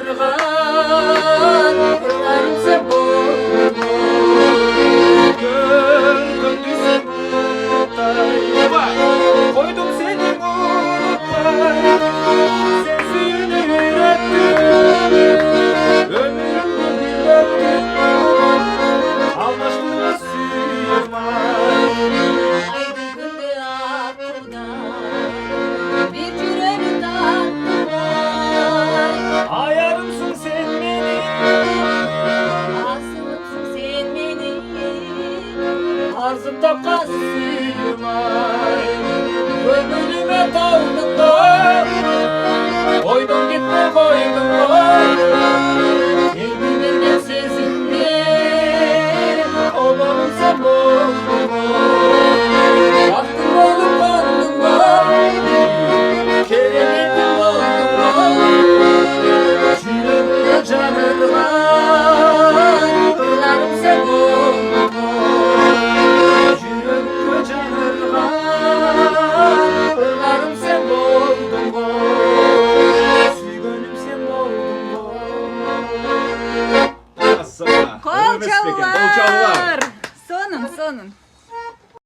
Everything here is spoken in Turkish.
жанырған ырғарым сен болдың көркімді сен қойдым сені ұмытпай сен сүйіні үйреттің өмірімді билеттің алмаштыға сүймай Aydın күнде аққуда bir жүрегім таттыбай Ayarımsın sen benim асылымсың сен менің Arzum tapka sığmay Gönlüme daldın da Koydun gitme koydun da Elbi vergen sezimde Olanım sen boldun Baktın oğlum kandın da Keremetin oldun da Yüreğimde canırlar Kırlarım sen boldun Yüreğimde canırlar Kırlarım sen boldun Süygönüm sen boldun Kol çalılar. Sonum sonum